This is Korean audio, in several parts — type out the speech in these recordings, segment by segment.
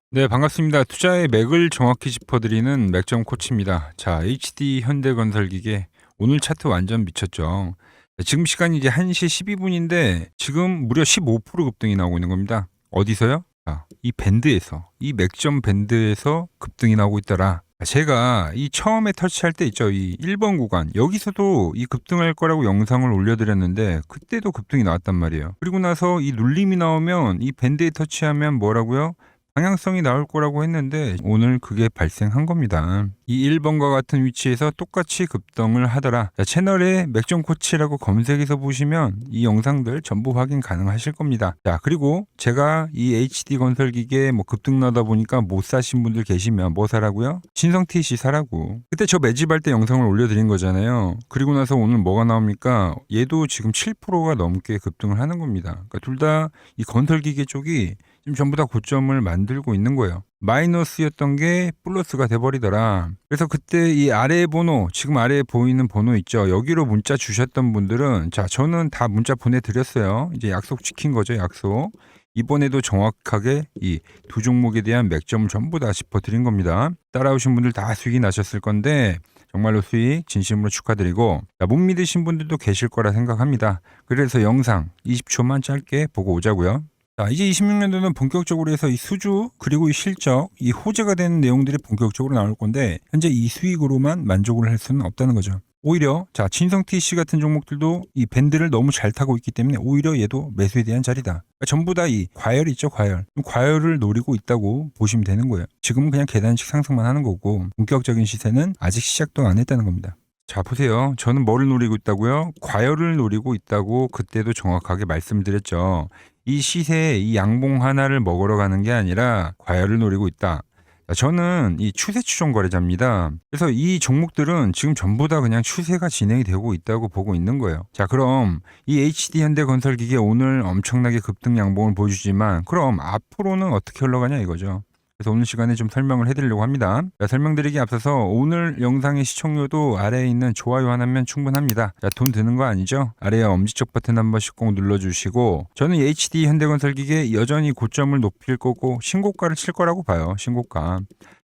네, 반갑습니다. 투자의 맥을 정확히 짚어드리는 맥점 코치입니다. 자, HD 현대건설기계 오늘 차트 완전 미쳤죠. 지금 시간이 이제 1시 12분인데 지금 무려 15% 급등이 나오고 있는 겁니다. 어디서요? 자, 이 밴드에서, 이 맥점 밴드에서 급등이 나오고 있더라. 제가 이 처음에 터치할 때 있죠. 이 1번 구간. 여기서도 이 급등할 거라고 영상을 올려드렸는데 그때도 급등이 나왔단 말이에요. 그리고 나서 이 눌림이 나오면 이 밴드에 터치하면 뭐라고요? 방향성이 나올 거라고 했는데 오늘 그게 발생한 겁니다. 이 1번과 같은 위치에서 똑같이 급등을 하더라. 자, 채널에 맥점 코치라고 검색해서 보시면 이 영상들 전부 확인 가능하실 겁니다. 자, 그리고 제가 이 HD 건설기계 급등 나다 보니까 못 사신 분들 계시면 뭐 사라고요? 신성 TC 사라고. 그때 저 매집할 때 영상을 올려드린 거잖아요. 그리고 나서 오늘 뭐가 나옵니까? 얘도 지금 7%가 넘게 급등을 하는 겁니다. 그러니까 둘 다 이 건설기계 쪽이 지금 전부 다 고점을 만들고 있는 거예요. 마이너스였던 게 플러스가 돼버리더라. 그래서 그때 이 아래에 번호, 지금 아래에 보이는 번호 있죠. 여기로 문자 주셨던 분들은 자, 저는 다 문자 보내드렸어요. 이제 약속 지킨 거죠, 약속. 이번에도 정확하게 이 두 종목에 대한 맥점을 전부 다 짚어드린 겁니다. 따라오신 분들 다 수익이 나셨을 건데 정말로 수익 진심으로 축하드리고, 못 믿으신 분들도 계실 거라 생각합니다. 그래서 영상 20초만 짧게 보고 오자고요. 자, 이제 26년도는 본격적으로 해서 이 수주 그리고 이 실적, 이 호재가 되는 내용들이 본격적으로 나올 건데 현재 이 수익으로만 만족을 할 수는 없다는 거죠. 오히려 자, 진성 TC 같은 종목들도 이 밴드를 너무 잘 타고 있기 때문에 오히려 얘도 매수에 대한 자리다. 그러니까 전부 다 이 과열 있죠, 과열. 과열을 노리고 있다고 보시면 되는 거예요. 지금은 그냥 계단식 상승만 하는 거고 본격적인 시세는 아직 시작도 안 했다는 겁니다. 자, 보세요. 저는 뭐를 노리고 있다고요? 과열을 노리고 있다고 그때도 정확하게 말씀드렸죠. 이 시세에 이 양봉 하나를 먹으러 가는 게 아니라 과열을 노리고 있다. 자, 저는 이 추세 추종 거래자입니다. 그래서 이 종목들은 지금 전부 다 그냥 추세가 진행이 되고 있다고 보고 있는 거예요. 자, 그럼 이 HD 현대건설기계 오늘 엄청나게 급등 양봉을 보여주지만 그럼 앞으로는 어떻게 흘러가냐 이거죠. 그래서 오늘 시간에 좀 설명을 해드리려고 합니다. 자, 설명드리기 앞서서 오늘 영상의 시청료도 아래에 있는 좋아요 하나면 충분합니다. 자, 돈 드는 거 아니죠? 아래에 엄지척 버튼 한 번씩 꼭 눌러주시고, 저는 HD 현대건설기계 여전히 고점을 높일 거고 신고가를 칠 거라고 봐요. 신고가.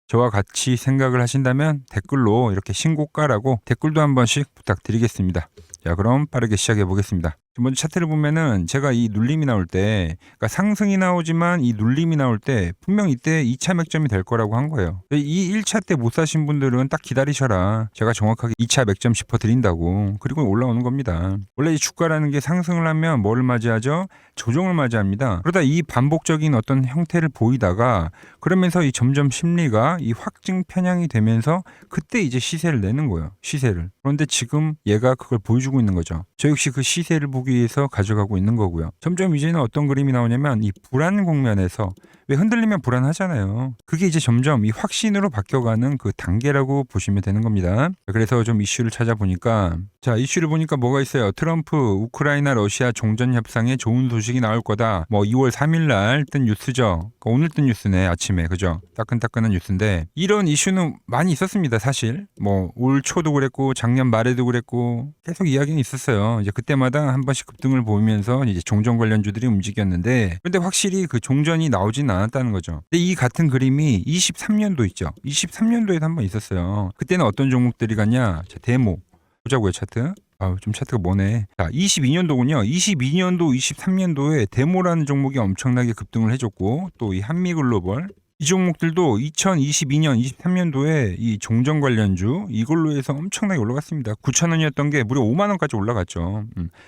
저와 같이 생각을 하신다면 댓글로 이렇게 신고가라고 댓글도 한 번씩 부탁드리겠습니다. 자, 그럼 빠르게 시작해 보겠습니다. 먼저 차트를 보면은 제가 이 눌림이 나올 때, 그러니까 상승이 나오지만 이 눌림이 나올 때 분명 이때 2차 맥점이 될 거라고 한 거예요. 이 1차 때 못 사신 분들은 딱 기다리셔라. 제가 정확하게 2차 맥점 짚어드린다고. 그리고 올라오는 겁니다. 원래 이 주가라는 게 상승을 하면 뭐를 맞이하죠? 조정을 맞이합니다. 그러다 이 반복적인 어떤 형태를 보이다가 그러면서 이 점점 심리가 이 확증 편향이 되면서 그때 이제 시세를 내는 거예요. 시세를. 그런데 지금 얘가 그걸 보여주고 있는 거죠. 저 역시 그 시세를 보기 위해서 가져가고 있는 거고요. 점점 이제는 어떤 그림이 나오냐면 이 불안 국면에서, 왜 흔들리면 불안하잖아요. 그게 이제 점점 이 확신으로 바뀌어가는 그 단계라고 보시면 되는 겁니다. 그래서 좀 이슈를 찾아보니까, 자, 이슈를 보니까 뭐가 있어요. 트럼프 우크라이나 러시아 종전 협상에 좋은 소식이 나올 거다. 2월 3일 날 뜬 뉴스죠. 오늘 뜬 뉴스네, 아침에. 그죠? 따끈따끈한 뉴스인데 이런 이슈는 많이 있었습니다. 사실 올 초도 그랬고 작년 말에도 그랬고 계속 이야기는 있었어요. 이제 그때마다 한 번씩 급등을 보이면서 이제 종전 관련주들이 움직였는데, 근데 확실히 그 종전이 나오진 않았다는 거죠. 근데 이 같은 그림이 23년도 있죠. 23년도에도 한 번 있었어요. 그때는 어떤 종목들이 갔냐? 자, 데모 보자고요, 차트. 좀 차트가 뭐네. 자, 22년도군요. 22년도, 23년도에 데모라는 종목이 엄청나게 급등을 해줬고, 또 이 한미글로벌, 이 종목들도 2022년, 23년도에 이 종전 관련주 이걸로 해서 엄청나게 올라갔습니다. 9,000원이었던 게 무려 5만 원까지 올라갔죠.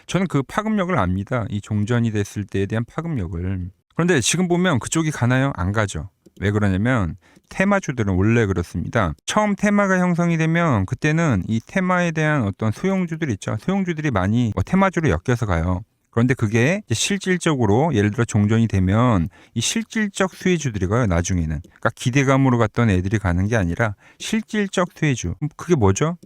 저는 그 파급력을 압니다. 이 종전이 됐을 때에 대한 파급력을. 그런데 지금 보면 그쪽이 가나요? 안 가죠. 왜 그러냐면 테마주들은 원래 그렇습니다. 처음 테마가 형성이 되면 그때는 이 테마에 대한 어떤 소형주들이 있죠. 소형주들이 많이 테마주로 엮여서 가요. 그런데 그게 이제 실질적으로 예를 들어 종전이 되면 이 실질적 수혜주들이 가요, 나중에는. 그러니까 기대감으로 갔던 애들이 가는 게 아니라 실질적 수혜주. 그게 뭐죠?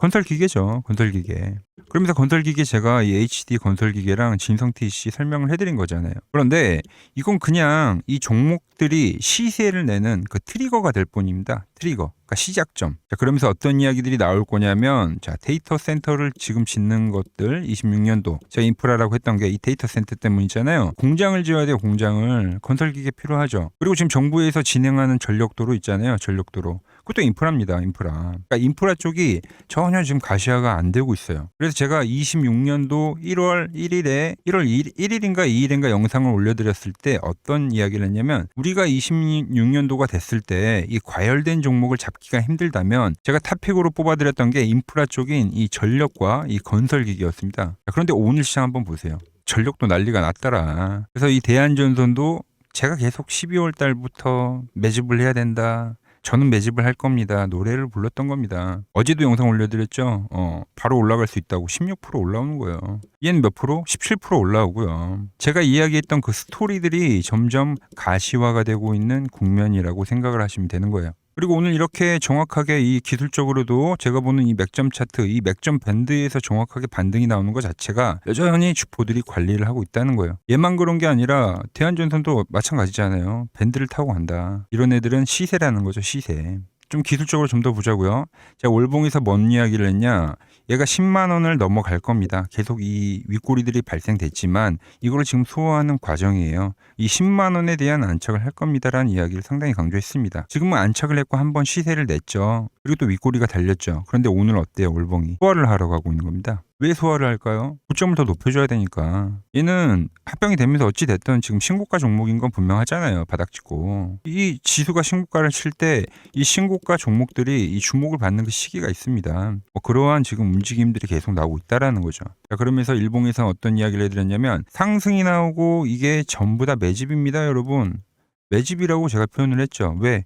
건설기계죠. 건설기계. 그러면서 건설기계 제가 이 HD 건설기계랑 진성TC 설명을 해드린 거잖아요. 그런데 이건 그냥 이 종목들이 시세를 내는 그 트리거가 될 뿐입니다. 트리거. 그러니까 시작점. 자, 그러면서 어떤 이야기들이 나올 거냐면, 자, 데이터 센터를 지금 짓는 것들 26년도 제가 인프라라고 했던 게 이 데이터 센터 때문이잖아요. 공장을 지어야 돼요. 공장을. 건설기계 필요하죠. 그리고 지금 정부에서 진행하는 전력도로 있잖아요. 전력도로. 그것도 인프라입니다. 인프라. 그러니까 인프라 쪽이 전혀 지금 가시화가 안 되고 있어요. 그래서 제가 26년도 1월 1일에 1월 1일인가 2일인가 영상을 올려드렸을 때 어떤 이야기를 했냐면, 우리가 26년도가 됐을 때 이 과열된 종목을 잡기가 힘들다면 제가 탑픽으로 뽑아드렸던 게 인프라 쪽인 이 전력과 이 건설기기였습니다. 그런데 오늘 시장 한번 보세요. 전력도 난리가 났더라. 그래서 이 대한전선도 제가 계속 12월 달부터 매집을 해야 된다. 저는 매집을 할 겁니다. 노래를 불렀던 겁니다. 어제도 영상 올려드렸죠. 바로 올라갈 수 있다고 16% 올라오는 거예요. 얘는 몇 프로? 17% 올라오고요. 제가 이야기했던 그 스토리들이 점점 가시화가 되고 있는 국면이라고 생각을 하시면 되는 거예요. 그리고 오늘 이렇게 정확하게 이 기술적으로도 제가 보는 이 맥점 차트, 이 맥점 밴드에서 정확하게 반등이 나오는 것 자체가 여전히 주포들이 관리를 하고 있다는 거예요. 얘만 그런 게 아니라 대한전선도 마찬가지잖아요. 밴드를 타고 간다. 이런 애들은 시세라는 거죠. 시세. 좀 기술적으로 좀 더 보자고요. 제가 월봉에서 뭔 이야기를 했냐. 얘가 10만 원을 넘어갈 겁니다. 계속 이 윗꼬리들이 발생됐지만 이걸 지금 소화하는 과정이에요. 이 10만 원에 대한 안착을 할 겁니다라는 이야기를 상당히 강조했습니다. 지금은 안착을 했고 한번 시세를 냈죠. 그리고 또 윗꼬리가 달렸죠. 그런데 오늘 어때요? 월봉이 소화를 하러 가고 있는 겁니다. 왜 소화를 할까요? 고점을 더 높여줘야 되니까. 얘는 합병이 되면서 어찌 됐든 지금 신고가 종목인 건 분명하잖아요. 바닥 찍고. 이 지수가 신고가를 칠 때 이 신고가 종목들이 이 주목을 받는 그 시기가 있습니다. 그러한 지금 움직임들이 계속 나오고 있다라는 거죠. 자, 그러면서 일봉에서 어떤 이야기를 해드렸냐면, 상승이 나오고 이게 전부 다 매집입니다, 여러분. 매집이라고 제가 표현을 했죠. 왜?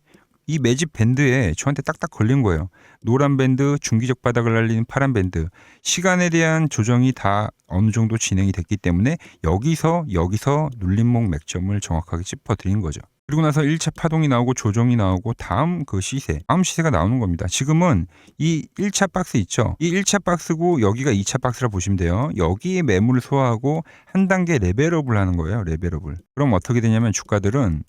이 매집 밴드에 저한테 딱딱 걸린 거예요. 노란 밴드, 중기적 바닥을 날리는 파란 밴드. 시간에 대한 조정이 다 어느 정도 진행이 됐기 때문에 여기서 눌림목 맥점을 정확하게 짚어드린 거죠. 그리고 나서 1차 파동이 나오고 조정이 나오고 다음 시세가 나오는 겁니다. 지금은 이 1차 박스 있죠. 이 1차 박스고 여기가 2차 박스라 보시면 돼요. 여기에 매물을 소화하고 한 단계 레벨업을 하는 거예요. 레벨업을. 그럼 어떻게 되냐면 주가들은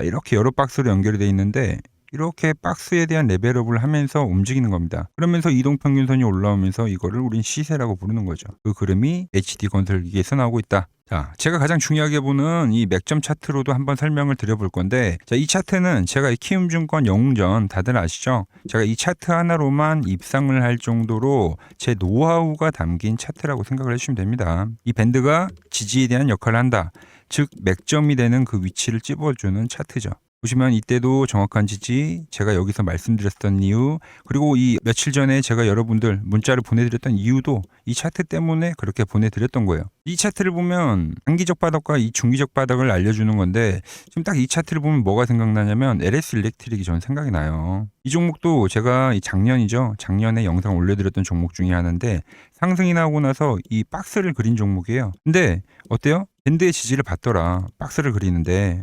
이렇게 여러 박스로 연결이 돼 있는데 이렇게 박스에 대한 레벨업을 하면서 움직이는 겁니다. 그러면서 이동평균선이 올라오면서 이거를 우린 시세라고 부르는 거죠. 그 그림이 HD 건설기계에서 나오고 있다. 자, 제가 가장 중요하게 보는 이 맥점 차트로도 한번 설명을 드려볼 건데, 자, 이 차트는 제가 이 키움증권 영웅전 다들 아시죠? 제가 이 차트 하나로만 입상을 할 정도로 제 노하우가 담긴 차트라고 생각을 해주시면 됩니다. 이 밴드가 지지에 대한 역할을 한다. 즉 맥점이 되는 그 위치를 찝어주는 차트죠. 보시면 이때도 정확한 지지, 제가 여기서 말씀드렸던 이유, 그리고 이 며칠 전에 제가 여러분들 문자를 보내드렸던 이유도 이 차트 때문에 그렇게 보내드렸던 거예요. 이 차트를 보면 단기적 바닥과 이 중기적 바닥을 알려주는 건데, 지금 딱 이 차트를 보면 뭐가 생각나냐면 LS 일렉트릭이 저는 생각이 나요. 이 종목도 제가 작년에 영상 올려드렸던 종목 중에 하나인데, 상승이 나오고 나서 이 박스를 그린 종목이에요. 근데 어때요? 밴드의 지지를 받더라. 박스를 그리는데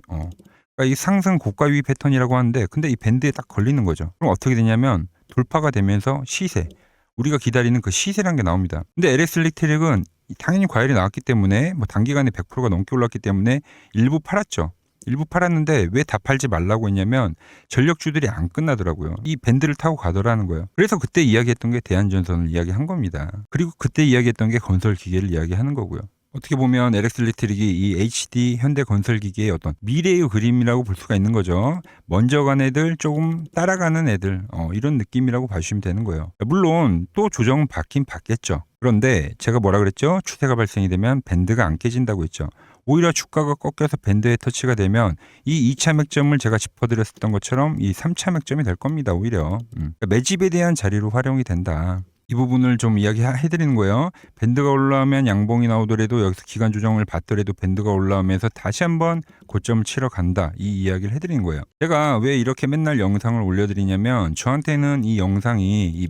그러니까 이 상승 고가 유입 패턴이라고 하는데, 근데 이 밴드에 딱 걸리는 거죠. 그럼 어떻게 되냐면 돌파가 되면서 시세, 우리가 기다리는 그 시세라는 게 나옵니다. 근데 LS 일렉트릭은 당연히 과열이 나왔기 때문에 단기간에 100%가 넘게 올랐기 때문에 일부 팔았죠. 일부 팔았는데 왜 다 팔지 말라고 했냐면 전력주들이 안 끝나더라고요. 이 밴드를 타고 가더라는 거예요. 그래서 그때 이야기했던 게 대한전선을 이야기한 겁니다. 그리고 그때 이야기했던 게 건설기계를 이야기하는 거고요. 어떻게 보면 LS 일렉트릭이 이 HD 현대건설기계의 어떤 미래의 그림이라고 볼 수가 있는 거죠. 먼저 간 애들, 조금 따라가는 애들, 이런 느낌이라고 봐주시면 되는 거예요. 물론 또 조정은 받긴 받겠죠. 그런데 제가 뭐라 그랬죠? 추세가 발생이 되면 밴드가 안 깨진다고 했죠. 오히려 주가가 꺾여서 밴드에 터치가 되면 이 2차 맥점을 제가 짚어드렸었던 것처럼 이 3차 맥점이 될 겁니다. 오히려 그러니까 매집에 대한 자리로 활용이 된다. 이 부분을 좀 이야기해드리는 거예요. 밴드가 올라오면 양봉이 나오더라도 여기서 기간 조정을 받더라도 밴드가 올라오면서 다시 한번 고점을 치러 간다. 이 이야기를 해드리는 거예요. 제가 왜 이렇게 맨날 영상을 올려드리냐면 저한테는 이 영상이 이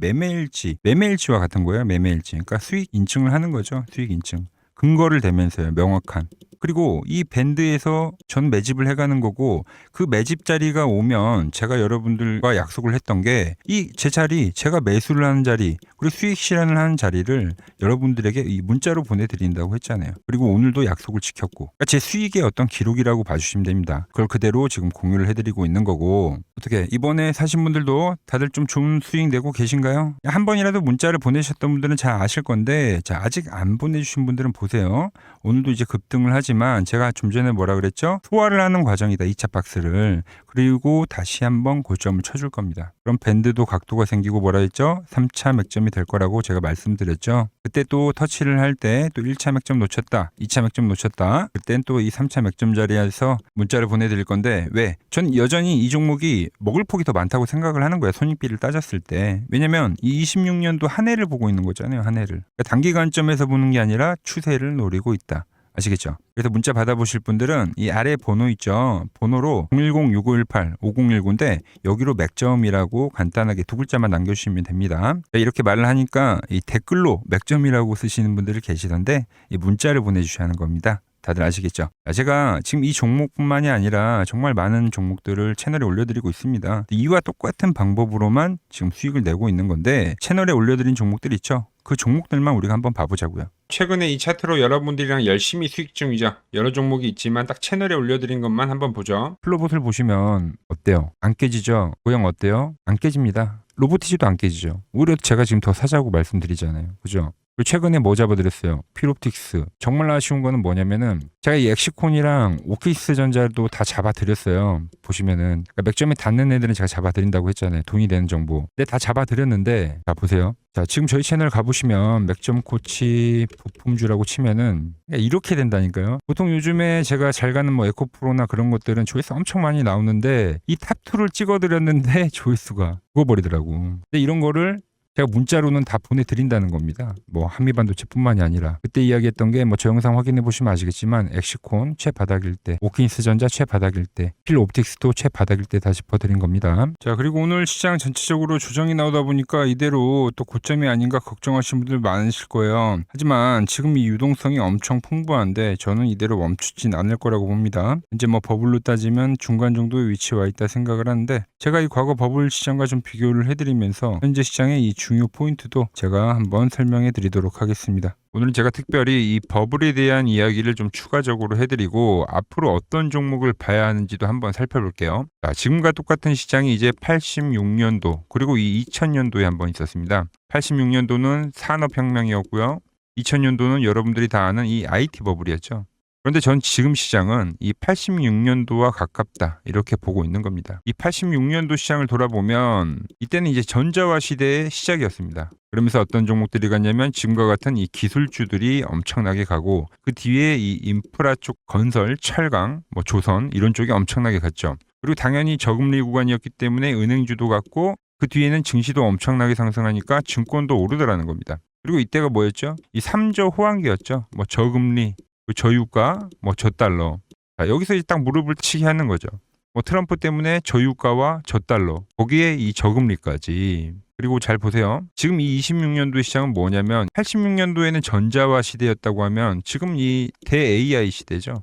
매매일지와 같은 거예요. 매매일지. 그러니까 수익 인증을 하는 거죠. 수익 인증. 근거를 대면서요. 명확한. 그리고 이 밴드에서 전 매집을 해가는 거고 그 매집 자리가 오면 제가 여러분들과 약속을 했던 게 이 제 자리, 제가 매수를 하는 자리 그리고 수익 실현을 하는 자리를 여러분들에게 이 문자로 보내드린다고 했잖아요. 그리고 오늘도 약속을 지켰고 그러니까 제 수익의 어떤 기록이라고 봐주시면 됩니다. 그걸 그대로 지금 공유를 해드리고 있는 거고 어떻게 이번에 사신 분들도 다들 좀 좋은 수익 내고 계신가요? 한 번이라도 문자를 보내셨던 분들은 잘 아실 건데 자 아직 안 보내주신 분들은 보세요. 오늘도 이제 급등을 하지만 제가 좀 전에 뭐라 그랬죠? 소화를 하는 과정이다. 2차 박스를. 그리고 다시 한번 고점을 쳐줄 겁니다. 그럼 밴드도 각도가 생기고 뭐라 했죠? 3차 맥점이 될 거라고 제가 말씀드렸죠. 그때 또 터치를 할 때 또 1차 맥점 놓쳤다. 2차 맥점 놓쳤다. 그땐 또 이 3차 맥점 자리에서 문자를 보내드릴 건데 왜? 전 여전히 이 종목이 먹을 폭이 더 많다고 생각을 하는 거예요. 손익비를 따졌을 때. 왜냐면 이 26년도 한 해를 보고 있는 거잖아요. 한 해를. 그러니까 단기 관점에서 보는 게 아니라 추세를 노리고 있다. 아시겠죠? 그래서 문자 받아보실 분들은 이 아래 번호 있죠? 번호로 010-6518-5019인데 여기로 맥점이라고 간단하게 두 글자만 남겨주시면 됩니다. 이렇게 말을 하니까 이 댓글로 맥점이라고 쓰시는 분들이 계시던데 이 문자를 보내주셔야 하는 겁니다. 다들 아시겠죠? 제가 지금 이 종목뿐만이 아니라 정말 많은 종목들을 채널에 올려드리고 있습니다. 이와 똑같은 방법으로만 지금 수익을 내고 있는 건데 채널에 올려드린 종목들 있죠? 그 종목들만 우리가 한번 봐보자고요. 최근에 이 차트로 여러분들이랑 열심히 수익 중이죠. 여러 종목이 있지만 딱 채널에 올려드린 것만 한번 보죠. 플로봇을 보시면 어때요? 안 깨지죠? 모양 어때요? 안 깨집니다. 로보티지도 안 깨지죠. 오히려 제가 지금 더 사자고 말씀드리잖아요. 그죠? 그리고 최근에 뭐 잡아드렸어요? 필옵틱스. 정말 아쉬운 거는 뭐냐면은 제가 이 엑시콘이랑 오키스 전자도 다 잡아드렸어요. 보시면은 그러니까 맥점에 닿는 애들은 제가 잡아드린다고 했잖아요. 돈이 되는 정보. 근데 다 잡아드렸는데 자 보세요. 자 지금 저희 채널 가보시면 맥점 코치 부품주라고 치면은 이렇게 된다니까요. 보통 요즘에 제가 잘 가는 뭐 에코프로나 그런 것들은 조회수 엄청 많이 나오는데 이 탑2를 찍어드렸는데 조회수가 죽어버리더라고. 근데 이런 거를 제가 문자로는 다 보내드린다는 겁니다. 뭐 한미반도체뿐만이 아니라 그때 이야기했던 게 뭐 저 영상 확인해 보시면 아시겠지만 엑시콘 최바닥일 때, 오킨스 전자 최바닥일 때, 필옵틱스도 최바닥일 때 다 짚어드린 겁니다. 자 그리고 오늘 시장 전체적으로 조정이 나오다 보니까 이대로 또 고점이 아닌가 걱정하시는 분들 많으실 거예요. 하지만 지금 이 유동성이 엄청 풍부한데 저는 이대로 멈추진 않을 거라고 봅니다. 이제 뭐 버블로 따지면 중간 정도의 위치에 와 있다 생각을 하는데 제가 이 과거 버블 시장과 좀 비교를 해드리면서 현재 시장의 이 중요 포인트도 제가 한번 설명해 드리도록 하겠습니다. 오늘은 제가 특별히 이 버블에 대한 이야기를 좀 추가적으로 해드리고 앞으로 어떤 종목을 봐야 하는지도 한번 살펴볼게요. 자, 지금과 똑같은 시장이 이제 86년도 그리고 이 2000년도에 한번 있었습니다. 86년도는 산업혁명이었고요. 2000년도는 여러분들이 다 아는 이 IT 버블이었죠. 그런데 전 지금 시장은 이 86년도와 가깝다 이렇게 보고 있는 겁니다. 이 86년도 시장을 돌아보면 이때는 이제 전자화 시대의 시작이었습니다. 그러면서 어떤 종목들이 갔냐면 지금과 같은 이 기술주들이 엄청나게 가고 그 뒤에 이 인프라 쪽 건설, 철강, 뭐 조선 이런 쪽이 엄청나게 갔죠. 그리고 당연히 저금리 구간이었기 때문에 은행주도 갔고 그 뒤에는 증시도 엄청나게 상승하니까 증권도 오르더라는 겁니다. 그리고 이때가 뭐였죠? 이 3조 호황기였죠. 뭐 저금리 저유가, 뭐 저달러. 자, 여기서 이제 딱 무릎을 치게 하는 거죠. 뭐 트럼프 때문에 저유가와 저달러, 거기에 이 저금리까지. 그리고 잘 보세요. 지금 이 26년도의 시장은 뭐냐면 86년도에는 전자화 시대였다고 하면 지금 이 대 AI 시대죠.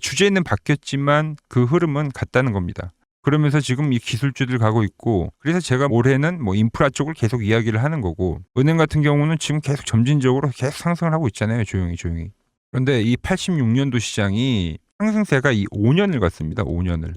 주제는 바뀌었지만 그 흐름은 같다는 겁니다. 그러면서 지금 이 기술주들 가고 있고 그래서 제가 올해는 뭐 인프라 쪽을 계속 이야기를 하는 거고 은행 같은 경우는 지금 계속 점진적으로 계속 상승을 하고 있잖아요. 조용히. 그런데 이 86년도 시장이 상승세가 이 5년을 갔습니다. 5년을.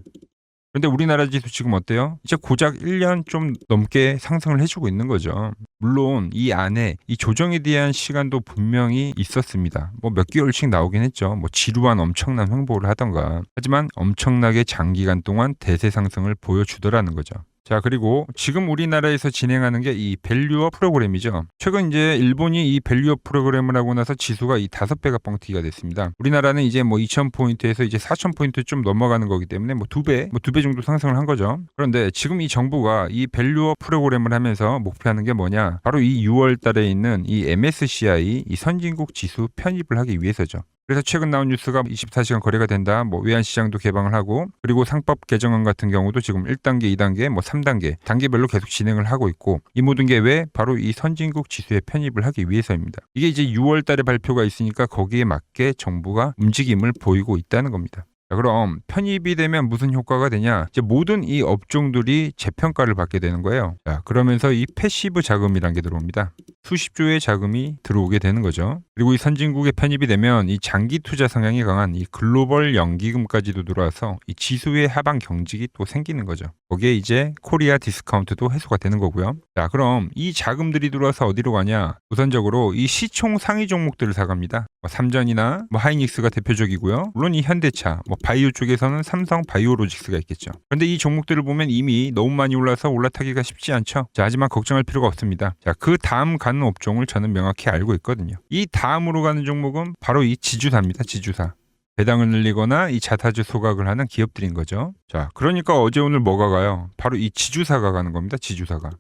그런데 우리나라 지수 지금 어때요? 이제 고작 1년 좀 넘게 상승을 해주고 있는 거죠. 물론 이 안에 이 조정에 대한 시간도 분명히 있었습니다. 뭐 몇 개월씩 나오긴 했죠. 뭐 지루한 엄청난 횡보를 하던가. 하지만 엄청나게 장기간 동안 대세 상승을 보여주더라는 거죠. 자 그리고 지금 우리나라에서 진행하는 게 이 밸류업 프로그램이죠. 최근 이제 일본이 이 밸류업 프로그램을 하고 나서 지수가 이 5배가 뻥튀기가 됐습니다. 우리나라는 이제 뭐 2000포인트에서 이제 4000포인트 좀 넘어가는 거기 때문에 뭐 2배 정도 상승을 한 거죠. 그런데 지금 이 정부가 이 밸류업 프로그램을 하면서 목표하는 게 뭐냐? 바로 이 6월 달에 있는 이 MSCI 이 선진국 지수 편입을 하기 위해서죠. 그래서 최근 나온 뉴스가 24시간 거래가 된다. 뭐 외환시장도 개방을 하고, 그리고 상법 개정안 같은 경우도 지금 1단계, 2단계, 뭐 3단계 단계별로 계속 진행을 하고 있고, 이 모든 게 왜? 바로 이 선진국 지수에 편입을 하기 위해서입니다. 이게 이제 6월 달에 발표가 있으니까 거기에 맞게 정부가 움직임을 보이고 있다는 겁니다. 자, 그럼 편입이 되면 무슨 효과가 되냐? 이제 모든 이 업종들이 재평가를 받게 되는 거예요. 자, 그러면서 이 패시브 자금이란 게 들어옵니다. 수십조의 자금이 들어오게 되는 거죠. 그리고 이 선진국에 편입이 되면 이 장기 투자 성향이 강한 이 글로벌 연기금까지도 들어와서 이 지수의 하방 경직이 또 생기는 거죠. 거기에 이제 코리아 디스카운트도 해소가 되는 거고요. 자, 그럼 이 자금들이 들어와서 어디로 가냐? 우선적으로 이 시총 상위 종목들을 사갑니다. 삼전이나 하이닉스가 대표적이고요. 물론 이 현대차, 바이오 쪽에서는 삼성 바이오로직스가 있겠죠. 그런데 이 종목들을 보면 이미 너무 많이 올라서 올라타기가 쉽지 않죠. 자, 하지만 걱정할 필요가 없습니다. 자, 그 다음 가는 업종을 저는 명확히 알고 있거든요. 이 다음으로 가는 종목은 바로 이 지주사입니다. 지주사. 배당을 늘리거나 이 자사주 소각을 하는 기업들인 거죠. 자, 그러니까 어제 오늘 뭐가 가요? 바로 이 지주사가 가는 겁니다. 지주사가.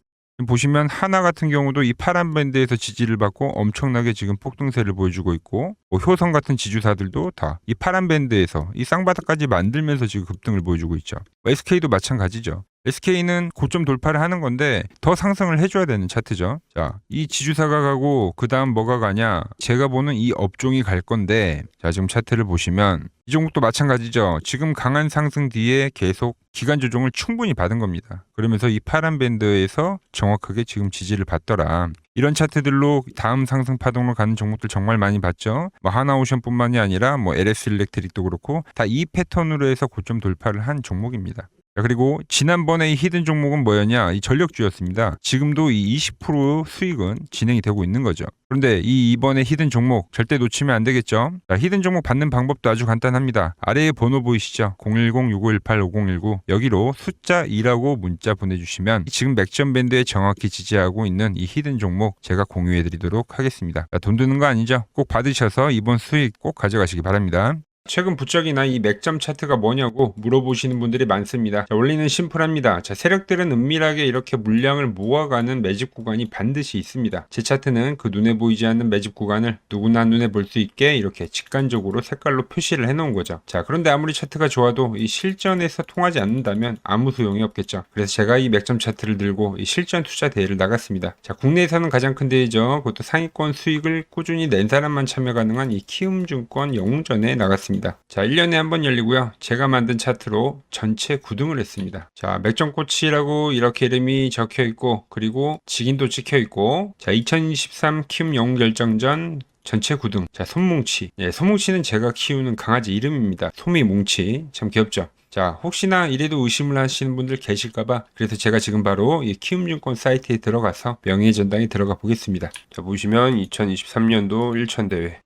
보시면 하나 같은 경우도 이 파란 밴드에서 지지를 받고 엄청나게 지금 폭등세를 보여주고 있고, 효성 같은 지주사들도 다 이 파란 밴드에서 이 쌍바닥까지 만들면서 지금 급등을 보여주고 있죠. SK도 마찬가지죠. SK는 고점 돌파를 하는 건데 더 상승을 해줘야 되는 차트죠. 자, 이 지주사가 가고 그 다음 뭐가 가냐? 제가 보는 이 업종이 갈 건데, 자, 지금 차트를 보시면 이 종목도 마찬가지죠. 지금 강한 상승 뒤에 계속 기간 조정을 충분히 받은 겁니다. 그러면서 이 파란 밴드에서 정확하게 지금 지지를 받더라. 이런 차트들로 다음 상승 파동으로 가는 종목들 정말 많이 봤죠. 하나오션뿐만이 아니라 LS 일렉트릭도 그렇고 다 이 패턴으로 해서 고점 돌파를 한 종목입니다. 자, 그리고 지난번에 이 히든 종목은 뭐였냐? 이 전력주였습니다. 지금도 이 20% 수익은 진행이 되고 있는 거죠. 그런데 이번에 히든 종목 절대 놓치면 안 되겠죠? 자, 히든 종목 받는 방법도 아주 간단합니다. 아래에 번호 보이시죠? 010-6518-5019 여기로 숫자 2라고 문자 보내주시면 지금 맥점 밴드에 정확히 지지하고 있는 이 히든 종목 제가 공유해드리도록 하겠습니다. 자, 돈 드는 거 아니죠? 꼭 받으셔서 이번 수익 꼭 가져가시기 바랍니다. 최근 부쩍이나 이 맥점 차트가 뭐냐고 물어보시는 분들이 많습니다. 자, 원리는 심플합니다. 자, 세력들은 은밀하게 이렇게 물량을 모아가는 매집 구간이 반드시 있습니다. 제 차트는 그 눈에 보이지 않는 매집 구간을 누구나 눈에 볼 수 있게 이렇게 직관적으로 색깔로 표시를 해놓은 거죠. 자, 그런데 아무리 차트가 좋아도 이 실전에서 통하지 않는다면 아무 소용이 없겠죠. 그래서 제가 이 맥점 차트를 들고 이 실전 투자 대회를 나갔습니다. 자, 국내에서는 가장 큰 대회죠. 그것도 상위권 수익을 꾸준히 낸 사람만 참여 가능한 이 키움증권 영웅전에 나갔습니다. 자, 1년에 한 번 열리고요. 제가 만든 차트로 전체 9등을 했습니다. 자, 맥점코치라고 이렇게 이름이 적혀 있고, 그리고 직인도 찍혀 있고, 자, 2023 키움 영웅 결정전 전체 9등. 자, 솜뭉치. 예, 솜뭉치는 제가 키우는 강아지 이름입니다. 솜이뭉치. 참 귀엽죠? 자, 혹시나 이래도 의심을 하시는 분들 계실까봐 그래서 제가 지금 바로 이 키움증권 사이트에 들어가서 명예의 전당에 들어가 보겠습니다. 자, 보시면 2023년도 1천대회.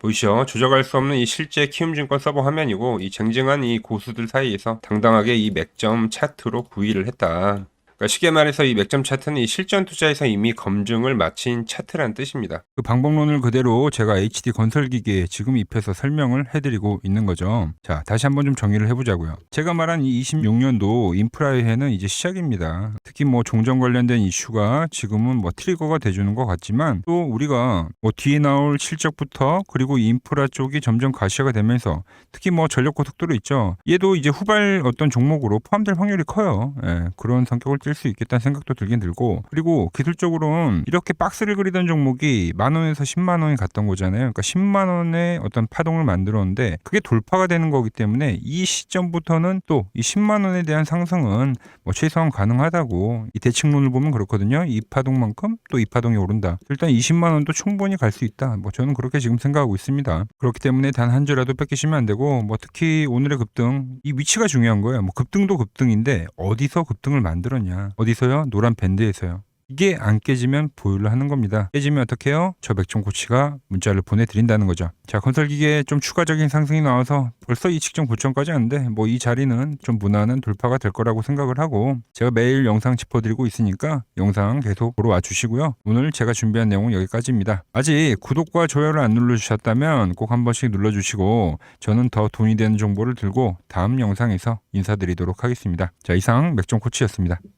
보이시죠? 조작할 수 없는 이 실제 키움증권 서버 화면이고, 이 쟁쟁한 이 고수들 사이에서 당당하게 이 맥점 차트로 구의를 했다. 그러니까 쉽게 말해서 이 맥점 차트는 이 실전 투자에서 이미 검증을 마친 차트란 뜻입니다. 그 방법론을 그대로 제가 HD 건설기계에 지금 입혀서 설명을 해드리고 있는 거죠. 자, 다시 한번 좀 정리를 해보자고요. 제가 말한 이 26년도 인프라의 해는 이제 시작입니다. 특히 종전 관련된 이슈가 지금은 트리거가 돼주는 것 같지만, 또 우리가 뒤에 나올 실적부터 그리고 인프라 쪽이 점점 가시화가 되면서 특히 전력고속도로 있죠. 얘도 이제 후발 어떤 종목으로 포함될 확률이 커요. 예, 그런 성격을 뛸 수 있겠다는 생각도 들긴 들고, 그리고 기술적으로는 이렇게 박스를 그리던 종목이 10,000원에서 100,000원이 갔던 거잖아요. 그러니까 100,000원의 어떤 파동을 만들었는데 그게 돌파가 되는 거기 때문에 이 시점부터는 또 이 100,000원에 대한 상승은 최소한 가능하다고, 이 대칭론을 보면 그렇거든요. 이 파동만큼 또 이 파동이 오른다. 일단 200,000원도 충분히 갈 수 있다. 저는 그렇게 지금 생각하고 있습니다. 그렇기 때문에 단 한 주라도 뺏기시면 안 되고, 특히 오늘의 급등, 이 위치가 중요한 거예요. 급등도 급등인데 어디서 급등을 만들었냐. 어디서요? 노란 밴드에서요. 이게 안 깨지면 보유를 하는 겁니다. 깨지면 어떻게 해요? 저 맥점 코치가 문자를 보내드린다는 거죠. 자, 건설기계에 좀 추가적인 상승이 나와서 벌써 이 직전 고점까지 왔는데 이 자리는 좀 무난한 돌파가 될 거라고 생각을 하고, 제가 매일 영상 짚어드리고 있으니까 영상 계속 보러 와주시고요. 오늘 제가 준비한 내용은 여기까지입니다. 아직 구독과 좋아요를 안 눌러주셨다면 꼭 한 번씩 눌러주시고, 저는 더 돈이 되는 정보를 들고 다음 영상에서 인사드리도록 하겠습니다. 자, 이상 맥점 코치였습니다.